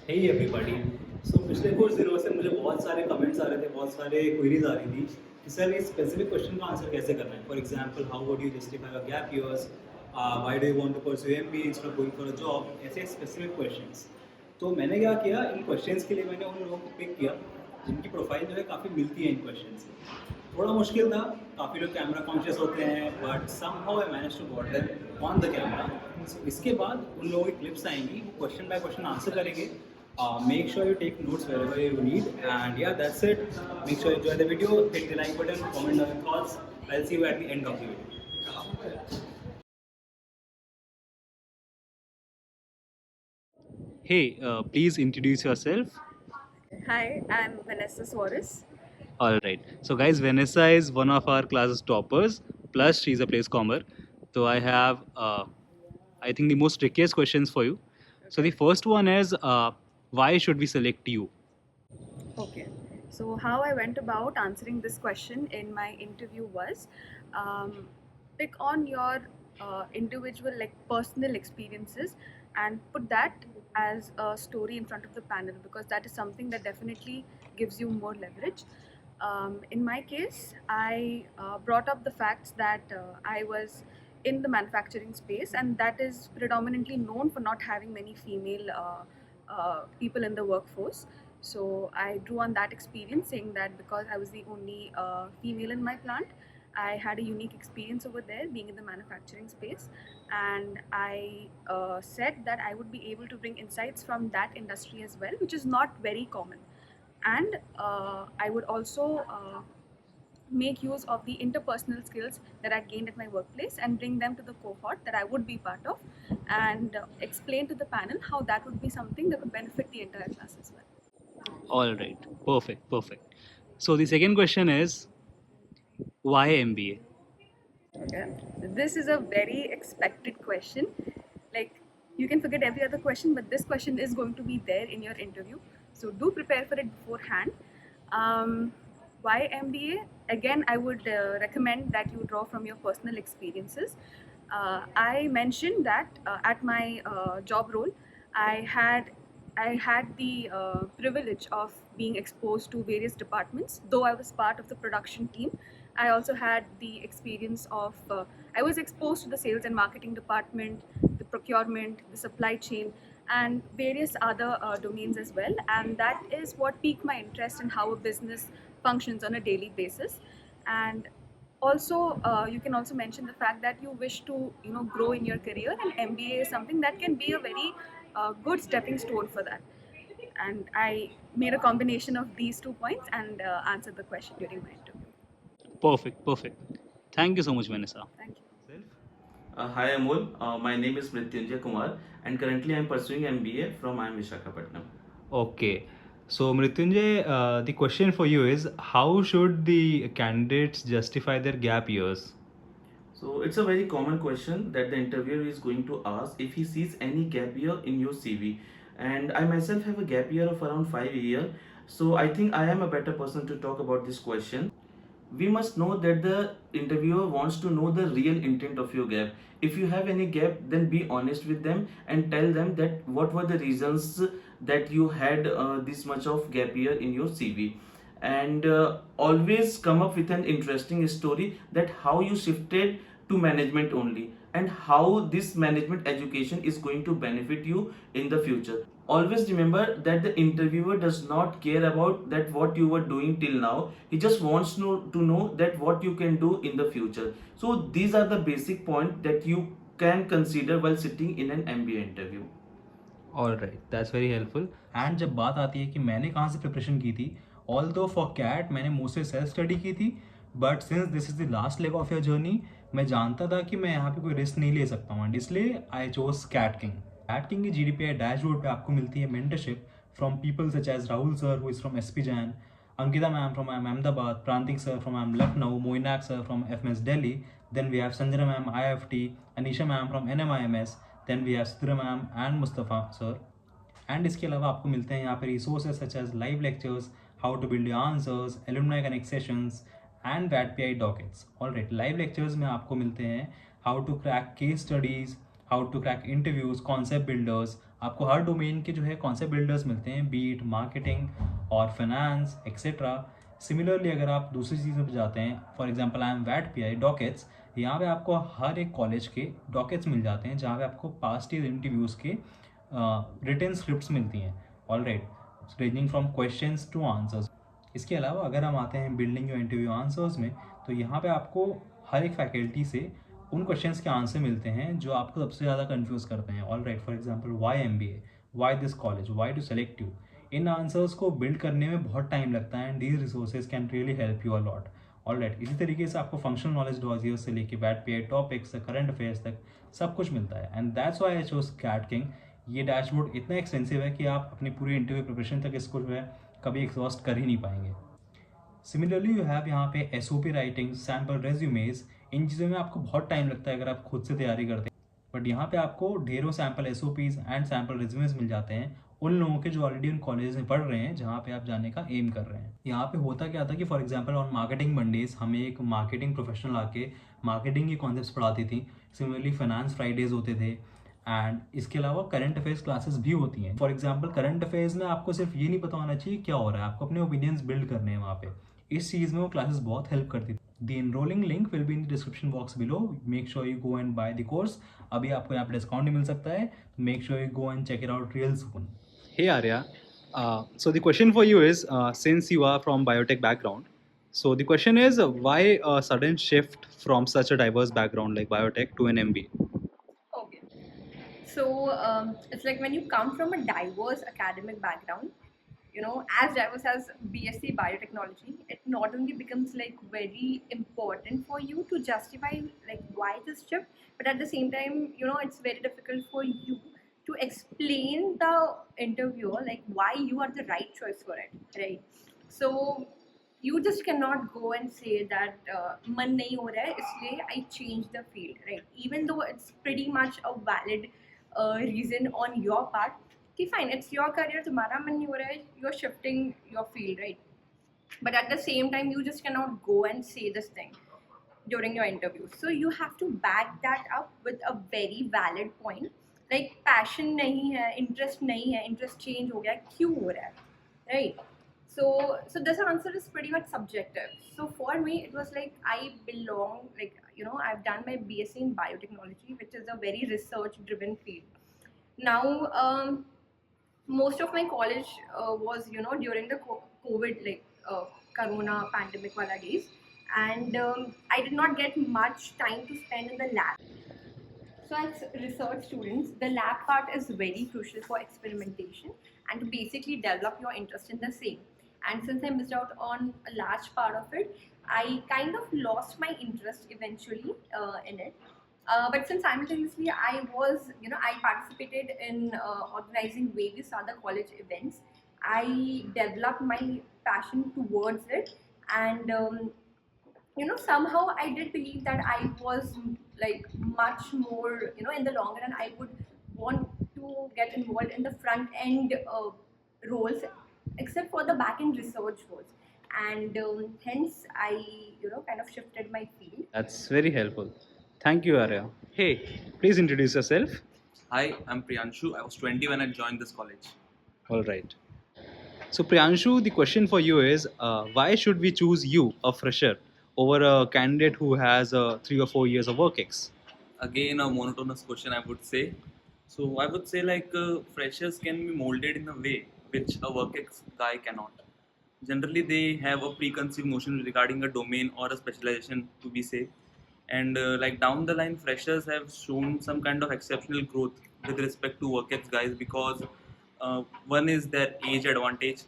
Hey everybody. सो पिछले कुछ दिनों से मुझे बहुत सारे कमेंट्स आ रहे थे, बहुत सारे क्वेरीज आ रही थी कि सर इस स्पेसिफिक क्वेश्चन का आंसर कैसे करना है। For example, how would you justify a gap years, why do you want to pursue MBA instead of going for a job, ऐसे स्पेसिफिक क्वेश्चंस। तो मैंने क्या किया, इन क्वेश्चंस के लिए मैंने उन लोगों को पिक किया जिनकी प्रोफाइल जो है काफ़ी मिलती है इन क्वेश्चन से। थोड़ा मुश्किल था, काफ़ी लोग कैमरा कॉन्शियस होते हैं, but somehow I manage to got them on the camera. So इसके बाद उन लोगों की क्लिप्स आएंगी, वो क्वेश्चन बाय क्वेश्चन आंसर करेंगे। Make sure you take notes wherever you need, and yeah, that's it. Make sure you enjoy the video, hit the like button, comment down your thoughts. I'll see you at the end of the video. Hey, please introduce yourself. Hi, I'm Vanessa Suarez. All right. So, guys, Vanessa is one of our class's toppers. Plus, she's a place commer. So, I think, the most trickiest questions for you. So, the first one is, why should we select you? Okay. So, how I went about answering this question in my interview was um, pick on your individual, like personal experiences, and put that as a story in front of the panel because that is something that definitely gives you more leverage. In my case, I brought up the facts that I was in the manufacturing space, and that is predominantly known for not having many female people in the workforce. So I drew on that experience, saying that because I was the only female in my plant, I had a unique experience over there being in the manufacturing space, and I said that I would be able to bring insights from that industry as well, which is not very common. And I would also make use of the interpersonal skills that I gained at my workplace and bring them to the cohort that I would be part of, and explain to the panel how that would be something that would benefit the entire class as well. All right. Perfect. Perfect. So, the second question is, why MBA? Okay. This is a very expected question. Like, you can forget every other question, but this question is going to be there in your interview. So do prepare for it beforehand. Why MBA? Again, I would recommend that you draw from your personal experiences. I mentioned that at my job role, I had I had the privilege of being exposed to various departments. Though I was part of the production team, I also had the experience of I was exposed to the sales and marketing department, the procurement, the supply chain, and various other domains as well. And that is what piqued my interest in how a business functions on a daily basis. And also, you can also mention the fact that you wish to grow in your career, and MBA is something that can be a very good stepping stone for that. And I made a combination of these 2 points and answered the question during my interview. Perfect. Perfect. Thank you so much, Vanessa. Thank you. Hi Amol, my name is Mrityunjay Kumar and currently I am pursuing MBA from IIM Visakhapatnam. Okay. So, Mrityunjay, the question for you is, how should the candidates justify their gap years? So it's a very common question that the interviewer is going to ask if he sees any gap year in your CV. And I myself have a gap year of around 5 years. So I think I am a better person to talk about this question. We must know that the interviewer wants to know the real intent of your gap. If you have any gap, then be honest with them and tell them that what were the reasons that you had this much of gap year in your CV, and always come up with an interesting story that how you shifted to management only and how this management education is going to benefit you in the future. Always remember that the interviewer does not care about that what you were doing till now. He just wants to know that what you can do in the future. So these are the basic points that you can consider while sitting in an MBA interview. All right, that's very helpful. And जब बात आती है कि मैंने कहाँ से preparation की थी, ऑल दो फॉर कैट मैंने मुँह से सेल्फ स्टडी की थी, but since this is the last leg of your journey, मैं जानता था कि मैं यहाँ पे कोई रिस्क नहीं ले सकता हूँ, एंड इसलिए I chose CAT King. CAT King की GDPI डैशबोर्ड पे आपको मिलती है mentorship from people such as Rahul sir who is from SP Jain, Ankita ma'am from Ahmedabad, Prantik sir from Lucknow, Moinak sir from FMS Delhi, then we have Sanjana ma'am IFT, Anisha ma'am from NMIMS, then we have Sidra ma'am and Mustafa sir. And इसके अलावा आपको मिलते हैं यहाँ पे resources such as live lectures, how to build your answers, alumni connect sessions and VATPI dockets. All right, live lectures में आपको मिलते हैं how to crack case studies, how to crack interviews, concept builders, आपको हर domain के जो है concept builders मिलते हैं, बीट मार्केटिंग और फाइनेंस एक्सेट्रा। सिमिलरली अगर आप दूसरी चीज़ों पर जाते हैं, फॉर एग्जांपल आई एम वैट पी आई डॉकेट्स, यहाँ पे आपको हर एक कॉलेज के डॉकेट्स मिल जाते हैं जहाँ पे आपको पास्ट ईयर इंटरव्यूज़ के रिटन स्क्रिप्ट्स मिलती हैं, all right, ranging from questions two answers. इसके अलावा अगर हम आते हैं बिल्डिंग योर इंटरव्यू आंसर्स में, तो यहाँ पे आपको हर एक फैकल्टी से उन क्वेश्चंस के आंसर मिलते हैं जो आपको सबसे ज़्यादा कंफ्यूज करते हैं, all right. For example why MBA, why this college, why to select you. इन आंसर्स को बिल्ड करने में बहुत टाइम लगता है and these resources can really help you a lot, all right. इसी तरीके से आपको फंक्शनल नॉलेज डॉजियर्स से लेके बैट पे टॉपिक्स करंट अफेयर्स तक सब कुछ मिलता है and that's why I chose CAT King. ये डैशबोर्ड इतना एक्सपेंसिव है कि आप अपनी पूरी इंटरव्यू प्रिपरेशन तक इसको जो है कभी एग्जॉस्ट कर ही नहीं पाएंगे। सिमिलरली यू हैव यहाँ पे SOP राइटिंग, सैम्पल रेज्यूमेज। इन चीज़ों में आपको बहुत टाइम लगता है अगर आप खुद से तैयारी करते हैं, बट यहाँ पे आपको ढेरों sample SOPs and sample resumes मिल जाते हैं उन लोगों के जो ऑलरेडी उन कॉलेज में पढ़ रहे हैं जहाँ पे आप जाने का एम कर रहे हैं। यहाँ पे होता क्या था कि for example on marketing Mondays हमें एक मार्केटिंग प्रोफेशनल आके मार्केटिंग के कॉन्सेप्ट्स पढ़ाती थी। सिमिलरली फाइनेंस फ्राइडेज होते थे एंड इसके अलावा करंट अफेयर्स क्लासेस भी होती हैं। फॉर एग्जांपल करंट अफेयर्स में आपको सिर्फ ये नहीं पता होना चाहिए क्या हो रहा है, आपको अपने ओपिनियंस बिल्ड करने हैं वहाँ पे। इस चीज़ में वो क्लासेस बहुत हेल्प करती थी। The enrolling link will be in the description box below, make sure you go and by the course. अभी आपको यहाँ पे डिस्काउंट भी मिल सकता है, तो make sure you go and check it out real soon. Hey Arya, so the question for you is, since you are from biotech background, so the question is, why a sudden shift from such a diverse background like biotech to an MBA? Okay. So it's like when you come from a diverse academic background, you know, as diverse as BSc biotechnology, it not only becomes like very important for you to justify like why this shift, but at the same time, you know, it's very difficult for you to explain the interviewer like why you are the right choice for it, right? So you just cannot go and say that man nahi ho raha hai isliye I changed the field, right? Even though it's pretty much a valid reason on your part कि fine, it's your career, तुम्हारा मन नहीं हो रहा है, you're shifting your field, right? But at the same time, you just cannot go and say this thing during your interview. So you have to back that up with a very valid point. Like passion नहीं है, interest नहीं है, interest change हो गया, क्यों हो रहा है, right? So this answer is pretty much subjective. So for me, it was like I belong, like, you know, I've done my BSc in biotechnology, which is a very research-driven field. Now, most of my college was, you know, during the COVID, like corona pandemic wala days, and I did not get much time to spend in the lab. So as research students, the lab part is very crucial for experimentation and to basically develop your interest in the same. And since I missed out on a large part of it, I kind of lost my interest eventually in it. But since simultaneously I was, you know, I participated in organizing various other college events, I developed my passion towards it, and you know, somehow I did believe that I was like much more, you know, in the long run I would want to get involved in the front end roles, except for the back end research roles, and hence I, you know, kind of shifted my field. That's very helpful. Thank you, Arya. Hey, please introduce yourself. Hi, I'm Priyanshu. I was 20 when I joined this college. All right. So Priyanshu, the question for you is, why should we choose you, a fresher, over a candidate who has 3 or 4 years of work ex? Again, a monotonous question, I would say. So I would say like freshers can be molded in a way which a work ex guy cannot. Generally, they have a preconceived notion regarding a domain or a specialization, to be safe. And like down the line, freshers have shown some kind of exceptional growth with respect to work ex guys because one is their age advantage.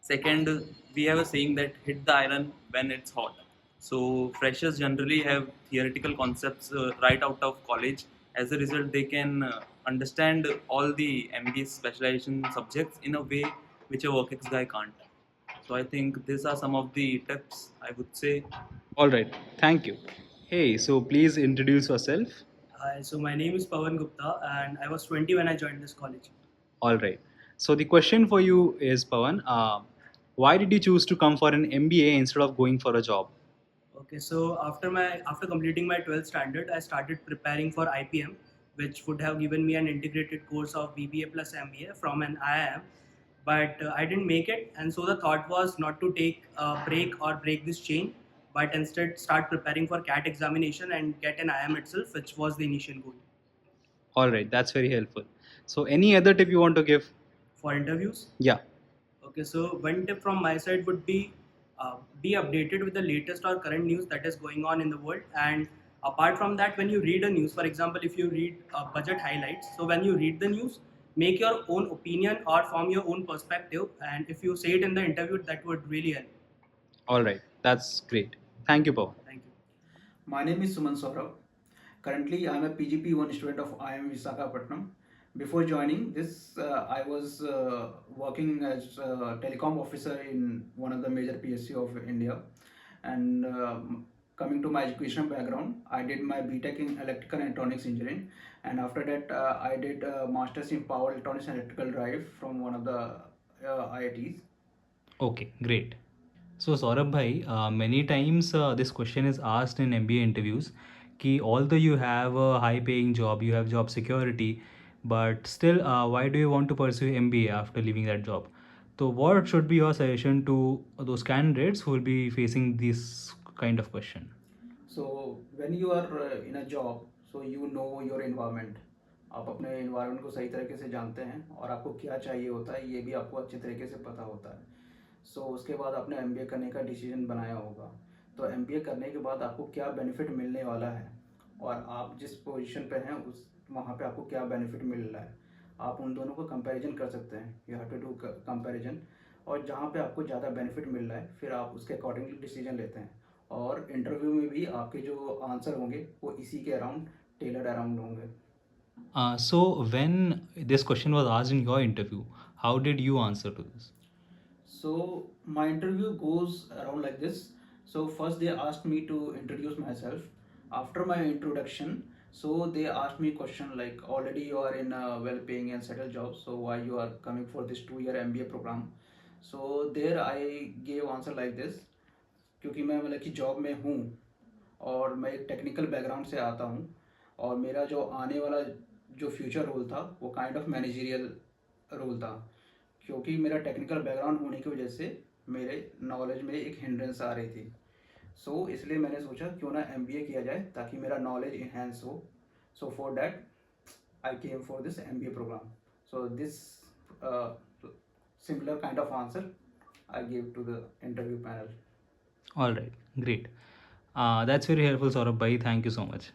Second, we have a saying that hit the iron when it's hot. So freshers generally have theoretical concepts right out of college. As a result, they can understand all the MBA specialization subjects in a way which a WorkX guy can't. So I think these are some of the tips I would say. All right. Thank you. Hey, so please introduce yourself. Hi, so my name is Pawan Gupta and I was 20 when I joined this college. All right. So the question for you is, Pawan, why did you choose to come for an MBA instead of going for a job? Okay, so after completing my 12th standard, I started preparing for IPM, which would have given me an integrated course of BBA plus MBA from an IIM. But I didn't make it, and so the thought was not to take a break or break this chain, but instead start preparing for CAT examination and get an IIM itself, which was the initial goal. All right, that's very helpful. So, any other tip you want to give? For interviews, Yeah. okay, so one tip from my side would be updated with the latest or current news that is going on in the world. And apart from that, when you read a news, for example, if you read budget highlights, so when you read the news, make your own opinion or form your own perspective. And if you say it in the interview, that would really help. All right, that's great. Thank you, Pawan. Thank you. My name is Suman Saurabh. Currently, I am a PGP1 student of IIM Visakhapatnam. Before joining this, I was working as a telecom officer in one of the major PSU of India. And coming to my educational background, I did my BTech in Electrical and Electronics Engineering. And after that, I did Masters in Power Electronics and Electrical Drive from one of the IITs. Okay, great. So Saurabh bhai, many times this question is asked in MBA interviews कि although you have a high paying job, you have job security, but still why do you want to pursue MBA after leaving that job? So what should be your suggestion to those candidates who will be facing this kind of question? So when you are in a job, so you know your environment. आप अपने environment को सही तरीके से जानते हैं और आपको क्या चाहिए होता है ये भी आपको अच्छे तरीके से पता होता है. सो उसके बाद आपने MBA करने का डिसीजन बनाया होगा. तो MBA करने के बाद आपको क्या बेनिफिट मिलने वाला है और आप जिस पोजीशन पे हैं उस वहाँ पे आपको क्या बेनिफिट मिल रहा है, आप उन दोनों को कंपैरिजन कर सकते हैं. You have to do comparison और जहाँ पे आपको ज़्यादा बेनिफिट मिल रहा है फिर आप उसके अकॉर्डिंगली डिसीजन लेते हैं. और इंटरव्यू में भी आपके जो आंसर होंगे वो इसी के अराउंड टेलर्ड अराउंड होंगे. So when this question was asked in your interview, how did you answer to this? So my interview goes around like this. So first they asked me to introduce myself. After my introduction, so they asked me question like already you are in a well-paying and settled job, so why you are coming for this 2-year MBA program. So there I gave answer like this. क्योंकि मैं मतलब कि job में हूँ और मैं एक technical background से आता हूँ और मेरा जो आने वाला जो फ्यूचर रोल था वो काइंड ऑफ मैनेजरियल रोल था. क्योंकि मेरा टेक्निकल बैकग्राउंड होने की वजह से मेरे नॉलेज में एक हिंड्रेंस आ रही थी. सो इसलिए मैंने सोचा क्यों ना MBA किया जाए ताकि मेरा नॉलेज इन्हेंस हो. So for that I came for this MBA programme. So this similar kind of answer I gave to the interview panel. All right, great. That's very helpful, Saurabh bhai. Thank you so much.